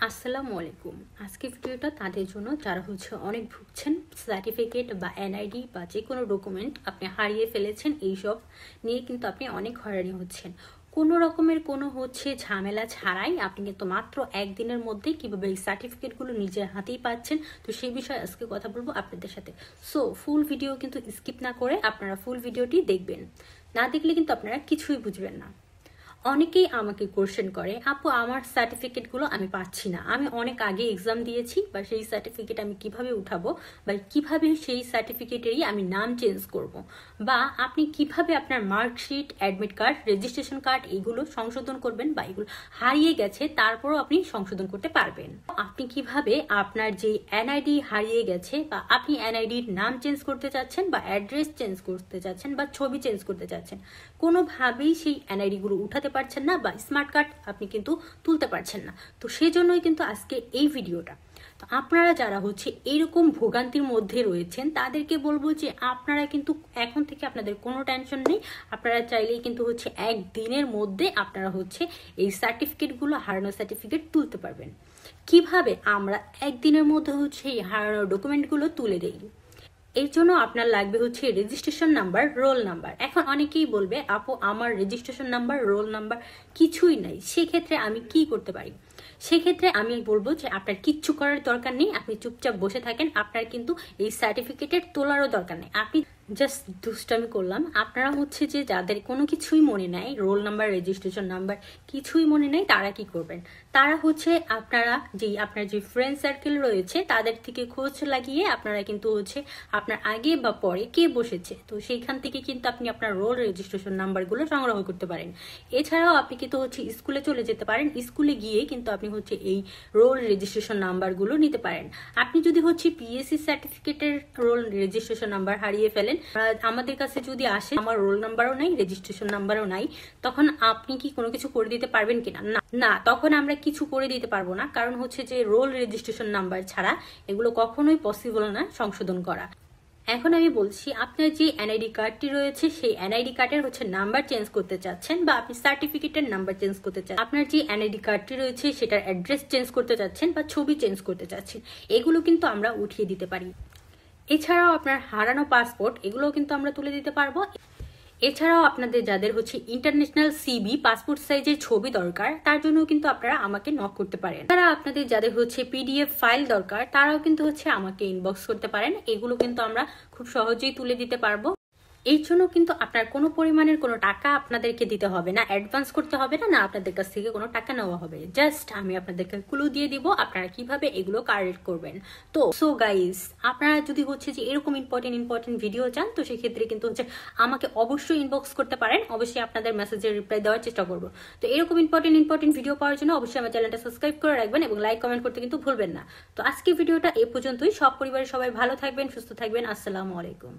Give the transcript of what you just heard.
আসসালামু আলাইকুম। আজকে ভিডিওটা তাদের জন্য যারা অনেক ভুগছেন সার্টিফিকেট বা এনআইডি বা যে কোনো ডকুমেন্ট আপনি হারিয়ে ফেলেছেন, এইসব নিয়ে কিন্তু আপনি অনেক হয়রানি হচ্ছেন। কোনো রকমের কোনো ঝামেলা ছাড়াই আপনি কিন্তু মাত্র একদিনের মধ্যে কিভাবে এই সার্টিফিকেটগুলো নিজের হাতেই পাচ্ছেন, তো সেই বিষয়ে আজকে কথা বলবো আপনাদের সাথে। সো ফুল ভিডিও কিন্তু স্কিপ না করে আপনারা ফুল ভিডিওটি দেখবেন, না দেখলে কিন্তু আপনারা কিছুই বুঝবেন না। অনেকেই আমাকে কোশ্চেন করে, আপু আমার সার্টিফিকেটগুলো আমি পাচ্ছি না, আমি অনেক আগে এক্সাম দিয়েছি, বা সেই সার্টিফিকেট আমি কিভাবে উঠাবো, বা কিভাবে সেই সার্টিফিকেটেরই আমি নাম চেঞ্জ করব, বা আপনি কিভাবে আপনার marksheet, admit card, registration card এগুলো সংশোধন করবেন, বা এগুলো হারিয়ে গেছে তারপরও আপনি সংশোধন করতে পারবেন। আপনি কিভাবে আপনার যে এনআইডি হারিয়ে গেছে, বা আপনি এনআইডির নাম চেঞ্জ করতে চাচ্ছেন, বা অ্যাড্রেস চেঞ্জ করতে চাচ্ছেন, বা ছবি চেঞ্জ করতে চাচ্ছেন, কোনোভাবেই সেই এনআইডি গুলো উঠাতে পারছেন না, বা স্মার্ট কার্ড আপনি কিন্তু তুলতে পারছেন না, তো সেই জন্যই কিন্তু আজকে এই ভিডিওটা। তো আপনারা যারা এরকম ভোগান্তির মধ্যে রয়েছেন তাদেরকে বলবো যে আপনারা কিন্তু এখন থেকে আপনাদের কোনো টেনশন নেই। আপনারা চাইলেই কিন্তু একদিনের মধ্যে আপনারা এই সার্টিফিকেটগুলো, হারানো সার্টিফিকেট তুলতে পারবেন। কিভাবে আমরা একদিনের মধ্যে এই হারানো ডকুমেন্টগুলো তুলে দেই, এর জন্য আপনার লাগবে রেজিস্ট্রেশন নাম্বার, রোল নাম্বার। এখন অনেকেই বলবে, আপু আমার রেজিস্ট্রেশন নাম্বার, রোল নাম্বার কিছুই নাই, সেক্ষেত্রে আমি কি করতে পারি? সেক্ষেত্রে আমি বলবো যে আপনার কিচ্ছু করার দরকার নেই, আপনি চুপচাপ বসে থাকেন। আপনার কিন্তু এই সার্টিফিকেটের তোলারও দরকার নেই, আপনি জাস্ট দুষ্টামি করলাম। আপনারা যে যাদের কোনো কিছুই মনে নাই, রোল নাম্বার, রেজিস্ট্রেশন নাম্বার কিছুই মনে নেই, তারা কি করবেন? তারা আপনার যে ফ্রেন্ড সার্কেল রয়েছে তাদের থেকে খোঁজ লাগিয়ে আপনারা কিন্তু আপনার আগে বা পরে কে বসেছে, তো সেইখান থেকে কিন্তু আপনি আপনার রোল, রেজিস্ট্রেশন নাম্বারগুলো সংগ্রহ করতে পারেন। এছাড়াও আপনি কিন্তু স্কুলে চলে যেতে পারেন, স্কুলে গিয়ে কিন্তু আপনি এই রোল, রেজিস্ট্রেশন নাম্বারগুলো নিতে পারেন। আপনি যদি পিএসসি সার্টিফিকেটের রোল, রেজিস্ট্রেশন নাম্বার হারিয়ে ফেলেন, আমাদের কাছে যদি আসে আমার রোল নাম্বারও নাই, রেজিস্ট্রেশন নাম্বারও নাই, তখন আপনি কি কোনো কিছু করে দিতে পারবেন কিনা? না, তখন আমরা কিছু করে দিতে পারবো না, কারণ যে রোল, রেজিস্ট্রেশন নাম্বার ছাড়া এগুলো কখনোই পসিবল না সংশোধন করা। এখন আমি বলছি, আপনার যে এনআইডি কার্ডটি রয়েছে সেই এনআইডি কার্ডের নাম্বার চেঞ্জ করতে চাচ্ছেন, বা আপনি সার্টিফিকেটের নাম্বার চেঞ্জ করতে চাচ্ছেন, আপনার যে এনআইডি কার্ডটি রয়েছে সেটার অ্যাড্রেস চেঞ্জ করতে চাচ্ছেন, বা ছবি চেঞ্জ করতে চাচ্ছেন, এগুলো কিন্তু আমরা উঠিয়ে দিতে পারি। এছাড়াও আপনার হারানো পাসপোর্ট, এগুলোও কিন্তু আমরা তুলে দিতে পারবো। এছাড়াও আপনাদের যাদের ইন্টারন্যাশনাল সিবি, পাসপোর্ট সাইজের ছবি দরকার, তার জন্য কিন্তু আপনারা আমাকে নক করতে পারেন। তারা আপনাদের যাদের পিডিএফ ফাইল দরকার, তারাও কিন্তু আমাকে ইনবক্স করতে পারেন, এগুলো কিন্তু আমরা খুব সহজেই তুলে দিতে পারবো। এই জন্য কিন্তু আপনার কোনো পরিমাণের কোনো টাকা আপনাদেরকে দিতে হবে না, অ্যাডভান্স করতে হবে না, না আপনাদের কাছ থেকে কোনো টাকা নেওয়া হবে। জাস্ট আমি আপনাদেরকে ক্লু দিয়ে দিব আপনারা কিভাবে এগুলো কালেক্ট করবেন। তো সো গাইস, আপনারা যদি যে এরকম ইম্পর্টেন্ট ভিডিও চান, তো সেক্ষেত্রে কিন্তু আমাকে অবশ্যই ইনবক্স করতে পারেন, অবশ্যই আপনাদের মেসেজের রিপ্লাই দেওয়ার চেষ্টা করবো। তো এরকম ইম্পর্টেন্ট ভিডিও পাওয়ার জন্য অবশ্যই আমার চ্যানেলটা সাবস্ক্রাইব করে রাখবেন, এবং লাইক, কমেন্ট করতে কিন্তু ভুলবেন না। তো আজকে ভিডিওটা এ পর্যন্তই। সব পরিবারের সবাই ভালো থাকবেন, সুস্থ থাকবেন। আসসালামু আলাইকুম।